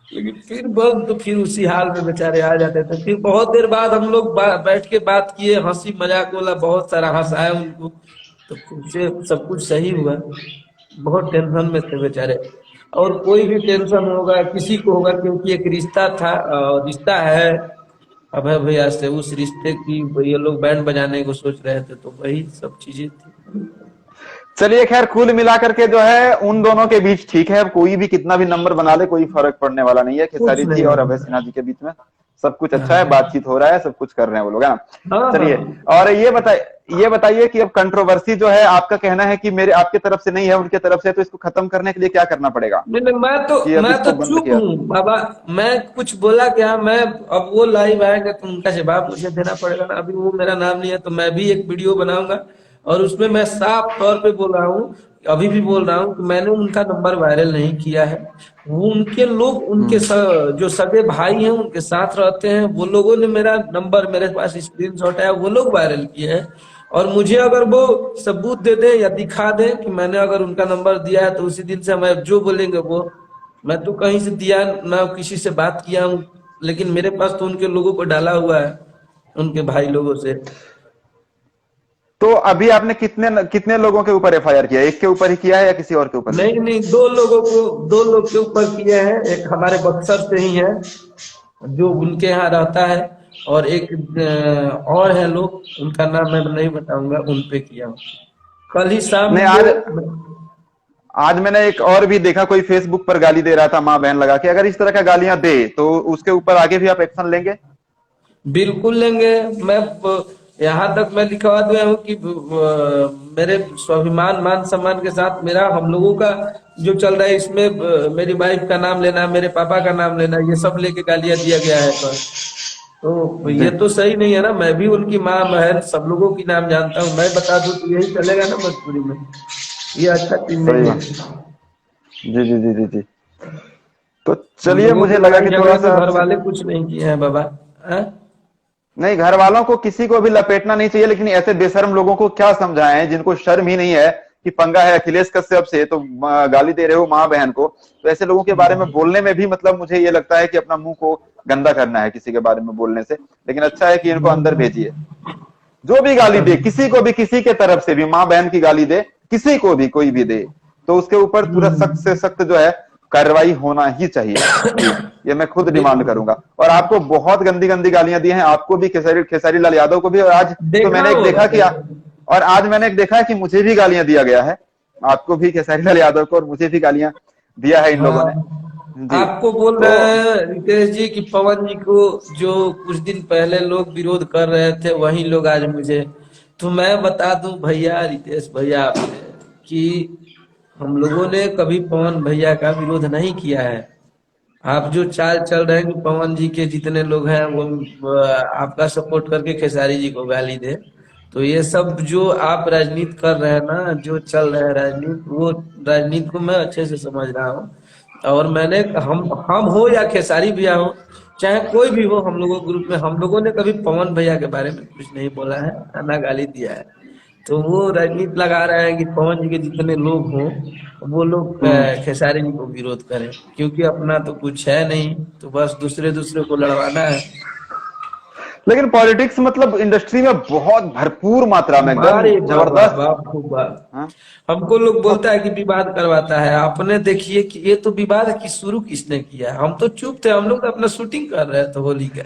लेकिन फिर बस तो फिर उसी हाल में बेचारे आ जाते थे। फिर बहुत देर बाद हम लोग बैठ के बात किए, हंसी मजाक वाला बहुत सारा हंसाया उनको, तो फिर से सब कुछ सही हुआ। बहुत टेंशन में थे बेचारे। और कोई भी टेंशन होगा किसी को होगा, क्योंकि एक रिश्ता था, रिश्ता है अभय भैया से, उस रिश्ते की ये लोग बैंड बजाने को सोच रहे थे, तो वही सब चीजें थी। चलिए खैर, कुल मिलाकर के जो है उन दोनों के बीच ठीक है, कोई भी कितना भी नंबर बना ले कोई फर्क पड़ने वाला नहीं है, कुछ खेसारी जी नहीं और अभय होगा। सिन्हा जी के बीच में सब कुछ अच्छा है, हाँ बातचीत हो रहा है, सब कुछ कर रहे हैं वो लोग, है ना। हाँ चलिए, हाँ। और ये बताइए कि अब कंट्रोवर्सी जो है, आपका कहना है कि मेरे आपके तरफ से नहीं है, उनके तरफ से, तो इसको खत्म करने के लिए क्या करना पड़ेगा नहीं नहीं, कि अब मैं तो इसको बंद चुप किया। हूँ बाबा। मैं कुछ बोला क्या? मैं अब वो लाइव आएंगे तो उनका जवाब मुझे देना पड़ेगा ना। अभी वो मेरा नाम नहीं है, तो मैं भी एक वीडियो बनाऊंगा और उसमें मैं साफ तौर पे बोल रहा हूँ, अभी भी बोल रहा हूँ कि मैंने उनका नंबर वायरल नहीं किया है। वो उनके लोग, जो सगे भाई हैं उनके साथ रहते हैं, वो लोगों ने मेरा नंबर, मेरे पास स्क्रीनशॉट है, वो लोग वायरल किए हैं। और मुझे अगर वो सबूत दे दे या दिखा दे कि मैंने अगर उनका नंबर दिया है, तो उसी दिन से मैं जो बोलेंगे वो। मैं तो कहीं से दिया ना, किसी से बात किया हूँ, लेकिन मेरे पास तो उनके लोगों को डाला हुआ है, उनके भाई लोगों से। तो अभी आपने कितने कितने लोगों के ऊपर एफआईआर किया, एक के ऊपर ही किया है या किसी और के ऊपर भी? नहीं नहीं, दो लोग के ऊपर किए हैं। एक हमारे बक्सर से ही है, जो उनके यहाँ रहता है, और एक और है लोग, उनका नाम मैं नहीं बताऊंगा, उन पे किया हूँ। कल ही शाम नहीं, को। आज मैंने एक और भी देखा, कोई फेसबुक पर गाली दे रहा था माँ बहन लगा के, अगर इस तरह का गालियां दे तो उसके ऊपर आगे भी आप एक्शन लेंगे? बिल्कुल लेंगे। मैं यहाँ तक मैं लिखवा दिया हूँ कि मेरे स्वाभिमान मान सम्मान के साथ मेरा, हम लोगों का जो चल रहा है इसमें, मेरी वाइफ का नाम लेना, मेरे पापा का नाम लेना, ये सब लेके गालियां दिया गया है। तो जी, ये तो सही नहीं है ना। मैं भी उनकी माँ बहन सब लोगों की नाम जानता हूँ, मैं बता दूं तो यही चलेगा ना भोजपुरी में? ये अच्छा चीज सही नहीं बात। है। जी जी जी जी जी। तो हम चलिए, लोगों मुझे के लगा लड़ाई कि झगड़े थोड़ा में सा घर आपसे, वाले कुछ नहीं किए हैं बाबा। हाँ? नहीं, घर वालों को किसी को भी लपेटना नहीं चाहिए, लेकिन ऐसे बेशर्म लोगों को क्या समझाएं जिनको शर्म ही नहीं है कि पंगा है अखिलेश कश्यप से, तो गाली दे रहे हो माँ बहन को। तो ऐसे लोगों के बारे में बोलने में भी मतलब मुझे ये लगता है कि अपना मुंह को गंदा करना है किसी के बारे में बोलने से। लेकिन अच्छा है कि इनको अंदर भेजिए। जो भी गाली दे किसी को भी, किसी के तरफ से भी, माँ बहन की गाली दे, किसी को भी, कोई भी दे, तो उसके ऊपर पूरा सख्त से सख्त जो है कार्रवाई होना ही चाहिए जी। ये मैं खुद डिमांड बिल्कुल। करूंगा। और आपको बहुत गंदी गंदी गालियां दी हैं, आपको भी, खेसारी लाल यादव को भी। और आज तो देखा मैंने एक होगा, देखा कि देखा। और आज मैंने एक देखा है कि मुझे भी गालियां दिया गया है, आपको भी, खेसारी लाल यादव को, और मुझे भी गालियां दिया है इन लोगों ने हाँ, जी। आपको बोल तो रहे हैं रितेश जी कि पवन जी को जो कुछ दिन पहले लोग विरोध कर रहे थे, वही लोग आज मुझे। तो मैं बता दूं भैया, रितेश भैया, कि हम लोगों ने कभी पवन भैया का विरोध नहीं किया है। आप जो चाल चल रहे हैं कि पवन जी के जितने लोग हैं वो आपका सपोर्ट करके खेसारी जी को गाली दे, तो ये सब जो आप राजनीति कर रहे हैं ना, जो चल रहा है राजनीति, वो राजनीति को मैं अच्छे से समझ रहा हूँ। और मैंने, हम हो या खेसारी भैया हो, चाहे कोई भी हो, हम लोगों ग्रुप में हम लोगों ने कभी पवन भैया के बारे में कुछ नहीं बोला है, ना गाली दिया है। तो वो राजनीति लगा रहे हैं कि पवन जी के जितने लोग हों वो लोग खेसारी जी को विरोध करें, क्योंकि अपना तो कुछ है नहीं, तो बस दूसरे दूसरे को लड़वाना है। लेकिन पॉलिटिक्स मतलब इंडस्ट्री में बहुत भरपूर मात्रा में एकदम अरे बाबा जबरदस्त। बाप खूब बात। हाँ? हमको लोग बोलता है कि विवाद करवाता है, आपने देखिए कि ये तो विवाद की शुरू किसने किया है? हम तो चुप थे, हम लोग तो अपना शूटिंग कर रहे थे होली का।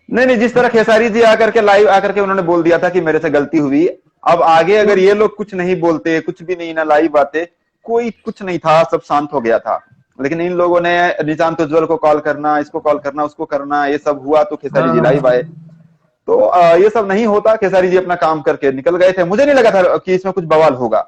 नहीं नहीं, जिस तरह खेसारी जी आकर के लाइव आकर के उन्होंने बोल दिया था कि मेरे से गलती हुई, अब आगे अगर ये लोग कुछ नहीं बोलते, कुछ भी नहीं ना लाइव आते, कोई कुछ नहीं था, सब शांत हो गया था। लेकिन इन लोगों ने निशांत उज्ज्वल को कॉल करना, इसको कॉल करना, उसको करना, ये सब हुआ तो खेसारी जी लाइव आए। हाँ तो ये सब नहीं होता, खेसारी जी अपना काम करके निकल गए थे। मुझे नहीं लगा था कि इसमें कुछ बवाल होगा।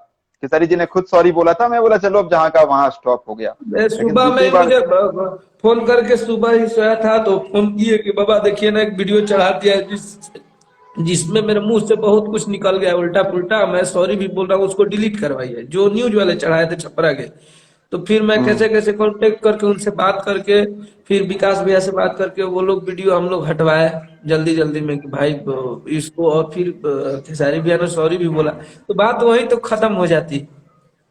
खेसारी जी ने खुद सॉरी बोला था, मैं बोला चलो अब जहां का वहां स्टॉप हो गया। मैं लेकिन सुबह दूसरी में बार मुझे फोन करके सुबह ही सोया था तो फोन किए कि बाबा देखिए ना एक वीडियो चढ़ा दिया है जिसमें मेरे मुंह से बहुत कुछ निकल गया उल्टा पुल्टा, मैं सॉरी भी बोल रहा हूँ, उसको डिलीट करवाइए, जो न्यूज वाले चढ़ाए थे छपरा के। तो फिर मैं कैसे कैसे कांटेक्ट करके उनसे बात करके फिर विकास भैया से बात करके वो लोग वीडियो हम लोग हटवाए जल्दी जल्दी में कि भाई इसको, और फिर खेसारी भैया ने सॉरी भी बोला, तो बात वहीं तो खत्म हो जाती।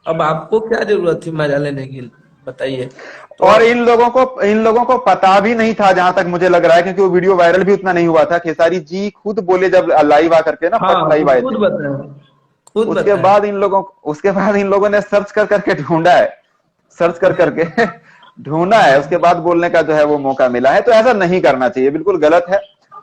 अब आपको क्या जरूरत थी मजा लेने की, बताइए। तो और इन लोगों को पता भी नहीं था, जहां तक मुझे लग रहा है, क्योंकि वो वीडियो वायरल भी उतना नहीं हुआ था। खेसारी जी खुद बोले जब लाइव आकर के ना, हाँ फर्स्ट वो लाइव आए खुद थे, बताए, खुद उसके बताए। बाद इन लोगों ने सर्च कर करके ढूंढा है, सर्च कर करके ढूंढा है, उसके बाद बोलने का जो है वो मौका मिला है। तो ऐसा नहीं करना चाहिए, बिल्कुल गलत है।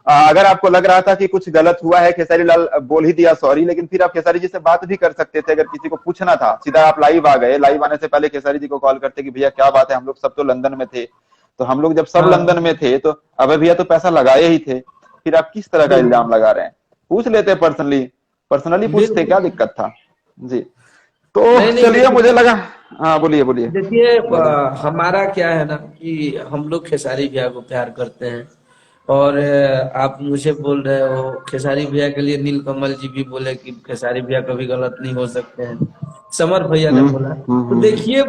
अगर आपको लग रहा था कि कुछ गलत हुआ है, खेसारी लाल बोल ही दिया सॉरी, लेकिन फिर आप खेसारी जी से बात भी कर सकते थे। अगर किसी को पूछना था, सीधा आप लाइव आ गए, लाइव आने से पहले खेसारी जी को कॉल करते कि भैया क्या बात है, हम लोग सब तो लंदन में थे। तो हम लोग जब सब हाँ लंदन में थे तो अबे भैया तो पैसा लगाए ही थे, फिर आप किस तरह का इल्जाम बिल्कुल लगा रहे हैं? पूछ लेते पर्सनली, पर्सनली पूछते, क्या बिल्कुल। दिक्कत था? जी। तो नहीं नहीं चलिए, मुझे लगा। हाँ, बोलिए बोलिए देखिए बोलिए। हमारा क्या है ना कि हम लोग खेसारी भैया को प्यार करते हैं, और आप मुझे बोल रहे हो खेसारी भैया के लिए नीलकमल जी भी बोले कि खेसारी भैया कभी गलत नहीं हो सकते हैं, समर भैया ने हम्म बोला। हम्म तो हम्म देखिए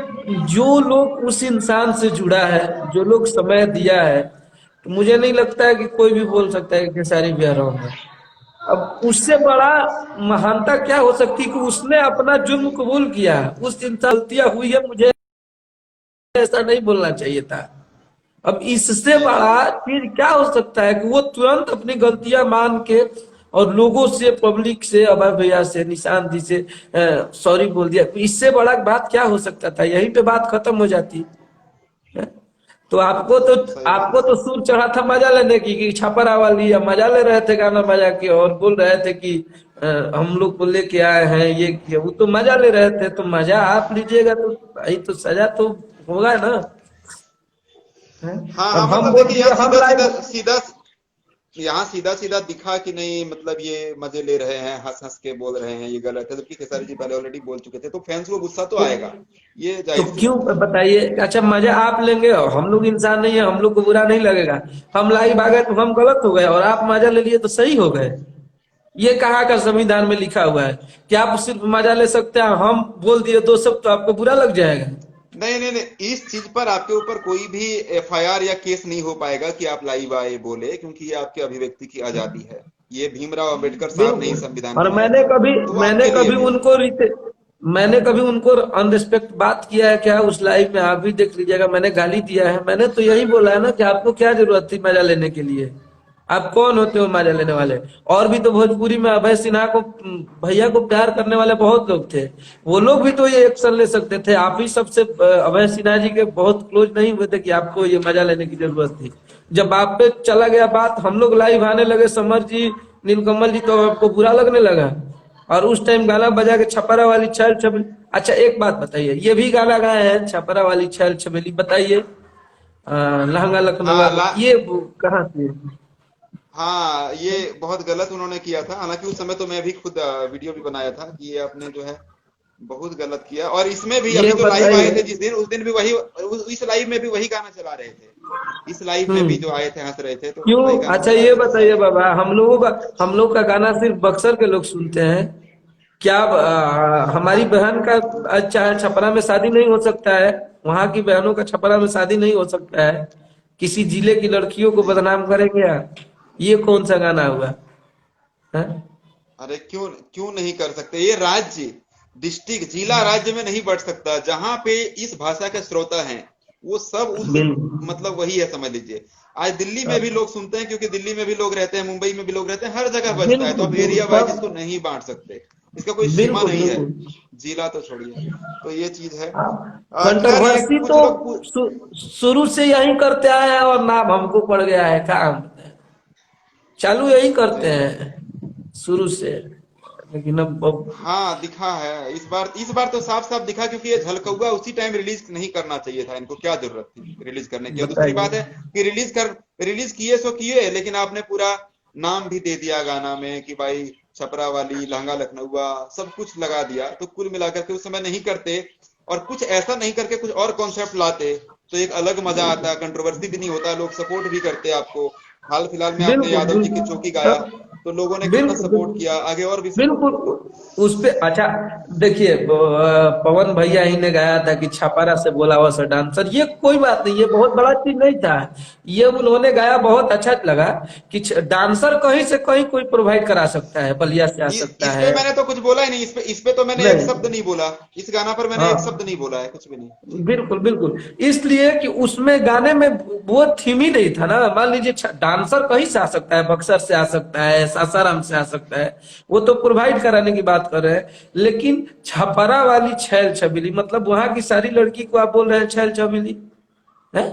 जो लोग उस इंसान से जुड़ा है, जो लोग समय दिया है, तो मुझे नहीं लगता है कि कोई भी बोल सकता है कि खेसारी भैया रॉन्ग है। अब उससे बड़ा महानता क्या हो सकती है कि उसने अपना जुर्म कबूल किया है, उस इंसान गलतियां हुई है, मुझे ऐसा नहीं बोलना चाहिए था। अब इससे बड़ा चीज क्या हो सकता है कि वो तुरंत अपनी गलतियां मान के और लोगों से, पब्लिक से, अभय भैया से, निशांत जी से सॉरी बोल दिया। इससे बड़ा बात क्या हो सकता था? यहीं पे बात खत्म हो जाती है। तो सही आपको बात तो सूर चढ़ा था मजा लेने की कि छपरा वाली, या मजा ले रहे थे गाना बजा के और बोल रहे थे कि हम लोग को लेके आए हैं ये किया, वो तो मजा ले रहे थे। तो मजा आप लीजिएगा तो भाई तो सजा तो होगा ना। हैं? हाँ हाँ, अब हम मतलब बोल देखिए दिए यहाँ हम सीधा सीधा लाइव। सीधा यहाँ सीधा सीधा दिखा कि नहीं, मतलब ये मजे ले रहे हैं, हंस हंस के बोल रहे हैं, ये गलत है, जबकि खेसारी जी पहले ऑलरेडी बोल चुके थे, तो फैंस को गुस्सा तो तो, आएगा, ये तो जाहिर सी क्यों बात है। बताइए? अच्छा मजा आप लेंगे और हम लोग इंसान नहीं है, हम लोग को बुरा नहीं लगेगा? हम लाइव आ गए तो हम गलत हो गए और आप मजा ले लिए तो सही हो गए? ये कहाँ का संविधान में लिखा हुआ है कि आप सिर्फ मजा ले सकते हैं, हम बोल दिए दो शब्द तो आपको बुरा लग जाएगा? नहीं नहीं नहीं, इस चीज पर आपके ऊपर कोई भी एफआईआर या केस नहीं हो पाएगा कि आप लाइव आए बोले, क्योंकि ये आपके अभिव्यक्ति की आजादी है। ये भीमराव अंबेडकर साहब ने ही बिल्कुल। संविधान और बनाया था, तो वो मैंने आपके लिए कभी भी है। उनको मैंने कभी उनको अनरिस्पेक्ट बात किया है क्या? उस लाइव में आप भी देख लीजिएगा, मैंने गाली दिया है? मैंने तो यही बोला है ना कि आपको क्या जरूरत थी मजा लेने के लिए? आप कौन होते हो मजा लेने वाले? और भी तो भोजपुरी में अभय सिन्हा को, भैया को प्यार करने वाले बहुत लोग थे, वो लोग भी तो ये एक्शन ले सकते थे। आप ही सबसे अभय सिन्हा जी के बहुत क्लोज नहीं हुए थे कि आपको ये मजा लेने की जरूरत थी? जब आप पे चला गया बात, हम लोग लाइव आने लगे, समर जी, नीलकमल जी, तो आपको बुरा लगने लगा और उस टाइम गाना बजा के छपरा वाली छैल छबीली। अच्छा एक बात बताइए, ये भी गाना गाए हैं छपरा वाली छैल छबीली, बताइए लहंगा लखनऊ, हाँ ला ये कहाँ से? हाँ, ये बहुत गलत उन्होंने किया था। हालांकि उस समय तो मैं भी खुद वीडियो भी बनाया था कि ये आपने जो है बहुत गलत किया। और इसमें भी ये अभी जो लाइव आए थे बताइए। जिस दिन, उस दिन भी वही, इस लाइव में भी वही गाना चला रहे थे। इस लाइव में भी जो आए थे हंस रहे थे, तो क्यों? वही गाना अच्छा चला ये रहे थे बताइए सारे। बाबा, हम लोग का गाना सिर्फ बक्सर के लोग सुनते हैं क्या? हमारी बहन का अच्छा छपरा में शादी नहीं हो सकता है? वहां की बहनों का छपरा में शादी नहीं हो सकता है? किसी जिले की लड़कियों को नहीं बदनाम करेंगे क्या? ये कौन सा गाना हुआ है? अरे क्यों क्यों नहीं कर सकते? ये राज्य, डिस्ट्रिक्ट, जिला राज्य में नहीं बढ़ सकता। जहां पे इस भाषा के श्रोता हैं वो सब उस बिल्कुल। मतलब वही है, समझ लीजिए। आज दिल्ली में भी लोग सुनते हैं क्योंकि दिल्ली में भी लोग रहते हैं, मुंबई में भी लोग रहते हैं, हर जगह बजता है। तो बिल्कुल आप बिल्कुल एरिया वाइज सब। इसको नहीं बांट सकते, इसका कोई सीमा बिल्कुल नहीं है। बिल्कुल। जिला तो छोड़िए। तो ये चीज है। खैर ये कंट्रोवर्सी कुछ तो लोग शुरू से यही करते आए हैं और नाम हमको पड़ गया है काम। चालू यही करते जी हैं शुरू से, लेकिन अब हाँ, दिखा है इस बार तो साफ साफ दिखा, क्योंकि ये झलकौआ उसी टाइम रिलीज नहीं करना चाहिए था। इनको क्या जरूरत थी रिलीज करने की? और दूसरी बात बताइए। है कि रिलीज किए सो किए, लेकिन आपने पूरा नाम भी दे दिया गाना में कि भाई छपरा वाली, लहंगा लखनऊआ, सब कुछ लगा दिया। तो कुल मिलाकर के उस समय नहीं करते और कुछ ऐसा नहीं करके कुछ और कॉन्सेप्ट लाते तो एक अलग मजा आता, कंट्रोवर्सी भी नहीं होता, लोग सपोर्ट भी करते आपको। हाल फिलहाल में आपने बिल्कुल यादव जी की बिल्कुल चौकी गाया, तो लोगों ने कितना बिल्कुल सपोर्ट बिल्कुल किया, आगे और भी सपोर्ट बिल्कुल। करेंगे। उस पे अच्छा, देखिए पवन भैया ही ने गाया था कि छापारा से बोला हुआ सा डांसर, ये कोई बात नहीं, ये बहुत बड़ा चीज नहीं था। ये उन्होंने गाया, बहुत अच्छा लगा कि डांसर कहीं से कहीं कोई प्रोवाइड करा सकता है, बलिया से आ सकता इस पे है। मैंने तो कुछ बोला ही नहीं, इस पे तो मैंने एक शब्द नहीं। नहीं बोला। इस गाना पर मैंने एक शब्द हाँ, नहीं बोला है, कुछ भी नहीं। जी बिल्कुल बिल्कुल। इसलिए कि उसमें गाने में वो थीम ही नहीं था ना। मान लीजिए डांसर कहीं से आ सकता है, बक्सर से आ सकता है, सासाराम से आ सकता है, वो तो प्रोवाइड कराने की बात कर रहे हैं। लेकिन छपरा वाली छैल छबीली, मतलब वहां की सारी लड़की को आप बोल रहे हैं छैल छबीली है?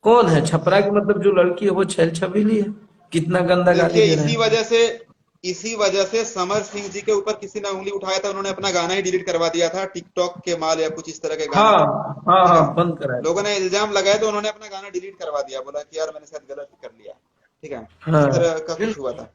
कौन है छपरा की? मतलब जो लड़की है वो छैल छबीली है? कितना गंदा गाली देखिए, दे रहे हैं। इसी वजह से समर सिंह जी के ऊपर किसी ने उंगली उठाया था, उन्होंने अपना गाना ही डिलीट करवा दिया था, टिकटॉक के माल या कुछ इस तरह के गाना हाँ था। हाँ ठीक हाँ, है, बंद कराया लोगों था। ने इल्जाम लगाए तो उन्होंने अपना गाना डिलीट करवा दिया, बोला कि यार मैंने शायद गलत कर लिया। ठीक है, इस तरह का हाँ। कुछ हुआ था।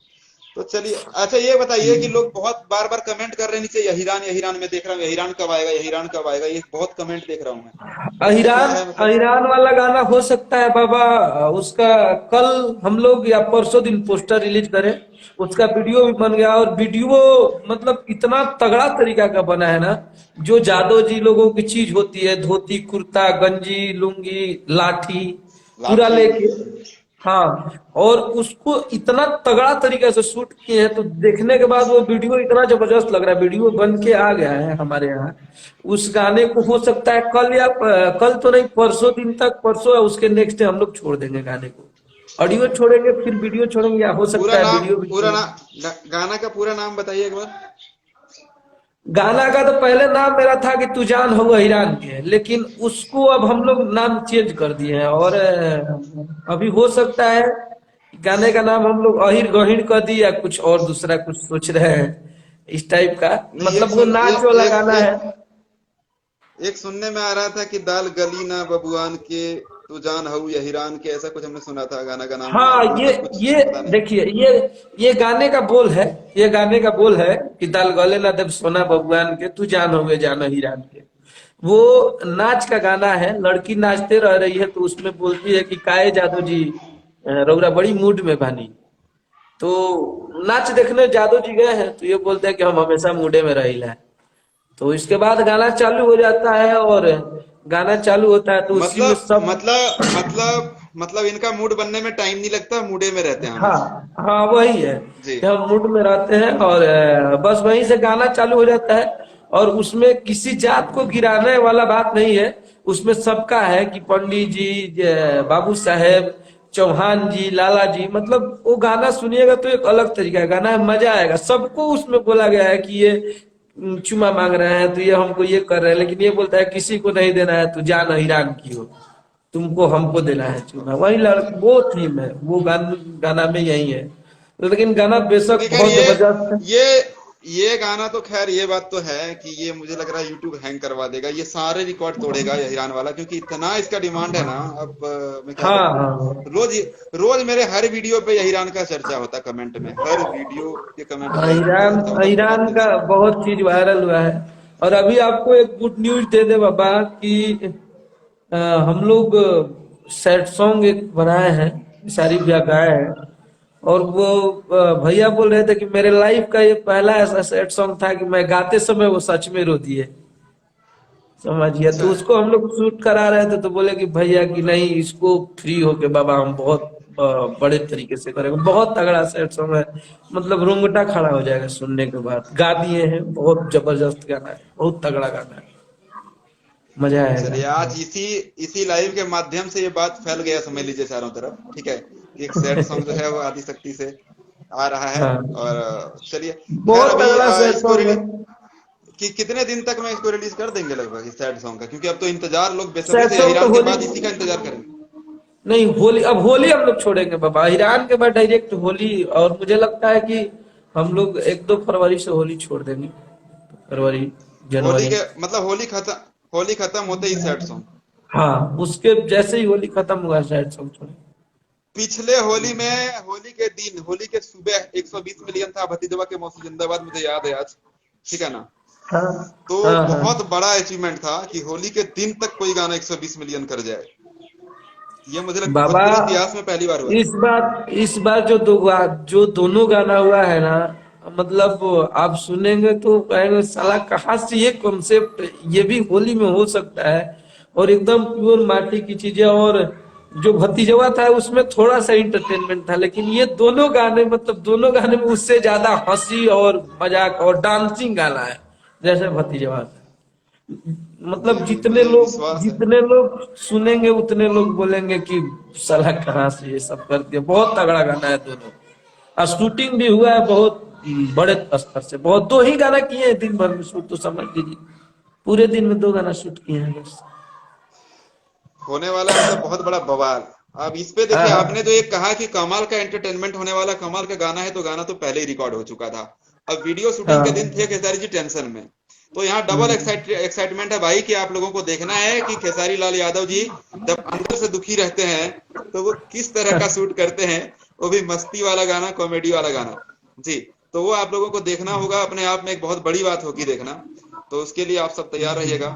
तो चलिए, अच्छा ये बताइए कि लोग बहुत बार बार कमेंट कर रहे हैं नीचे, यहीरान यहीरान, में देख रहा हूँ यहीरान कब आएगा, यहीरान कब आएगा, ये बहुत कमेंट देख रहा हूँ मैं। तो ऐसा क्या अहिरान, है मतलब? अहिरान वाला गाना हो सकता है बाबा उसका कल हम लोग या परसों दिन पोस्टर रिलीज करें। उसका वीडियो भी बन गया, और वीडियो मतलब इतना तगड़ा तरीका का बना है ना। जो जादव जी लोगों की चीज होती है, धोती कुर्ता गंजी लुंगी लाठी पूरा लाठी। लेके। हाँ, और उसको इतना तगड़ा तरीके से शूट किए हैं, तो देखने के बाद वो वीडियो इतना जबरदस्त लग रहा है। वीडियो बन के आ गया है हमारे यहाँ। उस गाने को हो सकता है कल या कल तो नहीं, परसों दिन तक, परसों या उसके नेक्स्ट डे हम लोग छोड़ देंगे गाने को। ऑडियो छोड़ेंगे फिर वीडियो छोड़ेंगे, या हो सकता है वीडियो भी पूरा छोड़ेंगे। नाम, गाना का पूरा नाम बताइए एक बार। गाना का तो पहले नाम मेरा था कि तू जान हो ईरान के, लेकिन उसको अब हम लोग नाम चेंज कर दिए हैं। और अभी हो सकता है गाने का नाम हम लोग अहिर गहिर कर दी, या कुछ और दूसरा कुछ सोच रहे हैं इस टाइप का। नहीं, मतलब वो नाच वाला गाना है। एक सुनने में आ रहा था कि दाल गली ना बबुआन के, तू जान हऊ या हिरान के, ऐसा कुछ हमने सुना था गाना का नाम। हाँ, अभी तक कुछ ये पता नहीं। देखिए, ये गाने का बोल है। ये गाने का बोल है कि दाल गले ना देव सोना भगवान के, तू जान होगे जानो हीरान के। वो नाच का गाना है, लड़की नाचते रह रही है तो उसमें बोलती है कि काहे जादू जी रउरा बड़ी मूड में बानी। तो नाच देखने जादू जी गए हैं, तो ये बोलते हैं कि हम हमेशा मूडे में रहिला है। तो इसके बाद गाना चालू हो जाता है, और गाना चालू होता है तो उसी में मतलब सब। मतलब मतलब मतलब इनका मूड बनने में टाइम नहीं लगता, मूडे में रहते हैं हाँ हमेशा। हाँ, वही है जी। कि हम मूड में रहते हैं, और बस वहीं से गाना चालू हो जाता है। और उसमें किसी जात को गिराने वाला बात नहीं है। उसमें सबका है कि पंडित जी, बाबू साहेब, चौहान जी, लाला जी, मतलब वो गाना सुनिएगा तो एक अलग तरीका का गाना है, मजा आएगा। सबको उसमें बोला गया है कि ये चुमा मांग रहे हैं तो ये हमको ये कर रहे हैं, लेकिन ये बोलता है किसी को नहीं देना है, तू जान ईरान की हो, तुमको हमको देना है चुना। वही वो थीम है, वो गाना में यही है। तो लेकिन गाना बेशक नहीं खैर, बहुत जबरदस्त है। ये ये गाना तो खैर ये बात तो है कि ये मुझे लग रहा है यूट्यूब हैंग करवा देगा, ये सारे रिकॉर्ड तोड़ेगा ये हिरान वाला, क्योंकि इतना इसका डिमांड है ना। अब मैं क्या हाँ बताऊं। हाँ रोज रोज मेरे हर वीडियो पे हिरान का चर्चा होता, कमेंट में, हर वीडियो के कमेंट हाँ, में हिरान का ईरान, चर्चा होता, बहुत ईरान का तेजी से। बहुत चीज वायरल हुआ है। और अभी आपको एक गुड न्यूज दे दे बाबा कि हम लोग सैड सॉन्ग एक बनाए हैं, सारी ब्याह गाए हैं। और वो भैया बोल रहे थे कि मेरे लाइफ का ये पहला ऐसा सैड सॉन्ग था कि मैं गाते समय वो सच में रो दिए, समझिए। अच्छा। तो उसको हम लोग शूट करा रहे थे, तो बोले कि भैया कि नहीं, इसको फ्री होके बाबा हम बहुत बड़े तरीके से करेगा, बहुत तगड़ा सैड सॉन्ग है। मतलब रोंगटा खड़ा हो जाएगा सुनने के बाद। गा दिए हैं, बहुत जबरदस्त गाना है, बहुत तगड़ा गाना है, मजा आएगा। चलिए, आज इसी इसी लाइव के माध्यम से ये बात फैल गया, समझ लीजिए चारों तरफ, ठीक है, कि एक सैड सॉन्ग जो है वो आदिशक्ति से आ रहा है। हाँ, और चलिए, खैर बहुत अभी तगड़ा सैड इसको सॉन्ग है। रिलीज कि कितने दिन तक में इसको रिलीज कर देंगे लगभग इस सैड सॉन्ग का, क्योंकि अब तो इंतजार लोग बेसब्री सैड से, सॉन्ग तो हिरान के होली, बाद इसी का इंतजार करेंगे। नहीं होली, अब होली हम लोग छोड़ेंगे बाबा, ईरान के बाद डायरेक्ट होली। और मुझे लगता है कि हम लोग 1-2 फरवरी से होली छोड़ देंगे, फरवरी होली जनवरी। के मतलब होली खत्म होते ही सैड सॉन्ग। हाँ, उसके जैसे ही होली खत्म हुआ सैड सॉन्ग छोड़ेंगे। पिछले होली में, होली के दिन, होली के सुबह 120 मिलियन था भतीजवा के मौसी जिंदाबाद, मुझे याद है आज, ठीक है ना। हाँ तो हाँ हाँ बहुत बड़ा अचीवमेंट था कि होली के दिन तक कोई गाना 120 मिलियन कर जाए। ये मुझे लगता है बाबा, भोजपुरी इतिहास में पहली बार हुआ है। इस बार जो दोनों गाना हुआ है ना, मतलब आप सुनेंगे तो कहेंगे साला कहाँ से ये कॉन्सेप्ट, ये भी होली में हो सकता है। और एकदम प्योर माटी की चीजें। और जो भतीजवा था उसमें थोड़ा सा इंटरटेनमेंट था, लेकिन ये दोनों गाने, मतलब दोनों गाने में उससे ज्यादा हंसी और मजाक और डांसिंग गाना है, जैसे भतीजवा था। जी मतलब जी, मुझे विश्वास है। जितने लोग सुनेंगे उतने लोग बोलेंगे कि साला कहाँ से ये सब कर दिया। बहुत तगड़ा गाना है दोनों। और शूटिंग भी हुआ है बहुत बड़े स्तर से। बहुत, 2 ही गाना किए हैं दिन भर में शूट, तो समझ लीजिए पूरे दिन में 2 गाना शूट किए हैं बस। होने वाला है मतलब बहुत बड़ा बवाल। अब इस पे हाँ देखिए, हाँ आपने जो एक कहा कि कमाल का एंटरटेनमेंट होने वाला, कमाल का गाना है, तो गाना तो पहले ही रिकॉर्ड हो चुका था। अब वीडियो शूटिंग के दिन थे हाँ। खेसारी जी टेंशन में, तो यहाँ डबल हम्म। एक्साइटमेंट है भाई, कि आप लोगों को देखना है कि खेसारी लाल यादव जी जब अंदर से दुखी रहते हैं तो वो किस तरह का शूट करते हैं, वो भी मस्ती वाला गाना, कॉमेडी वाला गाना। जी, तो वो आप लोगों को देखना होगा, अपने आप में एक बहुत बड़ी बात होगी देखना। तो उसके लिए आप सब तैयार रहिएगा।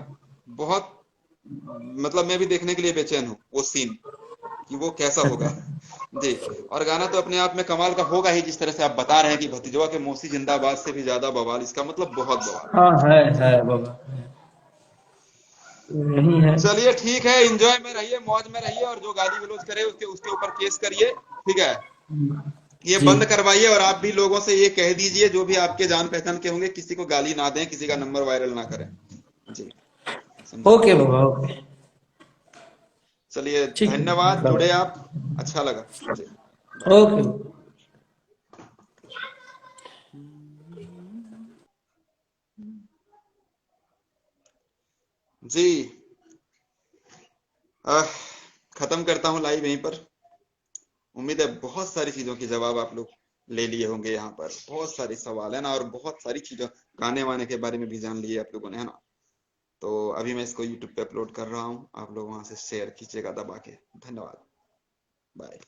बहुत, मतलब मैं भी देखने के लिए बेचैन हूँ वो सीन, कि वो कैसा होगा। जी। और गाना तो अपने आप में कमाल का होगा ही, जिस तरह से आप बता रहे हैं कि भतीजवा के मौसी जिंदाबाद से भी ज्यादा बवाल, इसका मतलब बहुत बवाल। हाँ है बाबा, यही है। चलिए ठीक है, एंजॉय में रहिए, मौज में रहिए, और जो गाली गलौज करे उसके उसके ऊपर केस करिए, ठीक है, ये जी। बंद करवाइए। और आप भी लोगों से ये कह दीजिए, जो भी आपके जान पहचान के होंगे, किसी को गाली ना दें, किसी का नंबर वायरल ना करें। जी, समझे। ओके बाबा, ओके। चलिए, ठीक है धन्यवाद, जुड़े बाबा। आप, अच्छा लगा। जी, बाय। ओके। जी, आह, खत्म करता हूँ लाइव यहीं पर। उम्मीद है बहुत सारी चीजों के जवाब आप लोग ले लिए होंगे, यहाँ पर बहुत सारे सवाल है ना, और बहुत सारी चीजों, गाने वाने के बारे में भी जान लिए आप लोगों ने, है ना। तो अभी मैं इसको यूट्यूब पे अपलोड कर रहा हूँ, आप लोग वहां से शेयर कीजिएगा दबा के। धन्यवाद, बाय।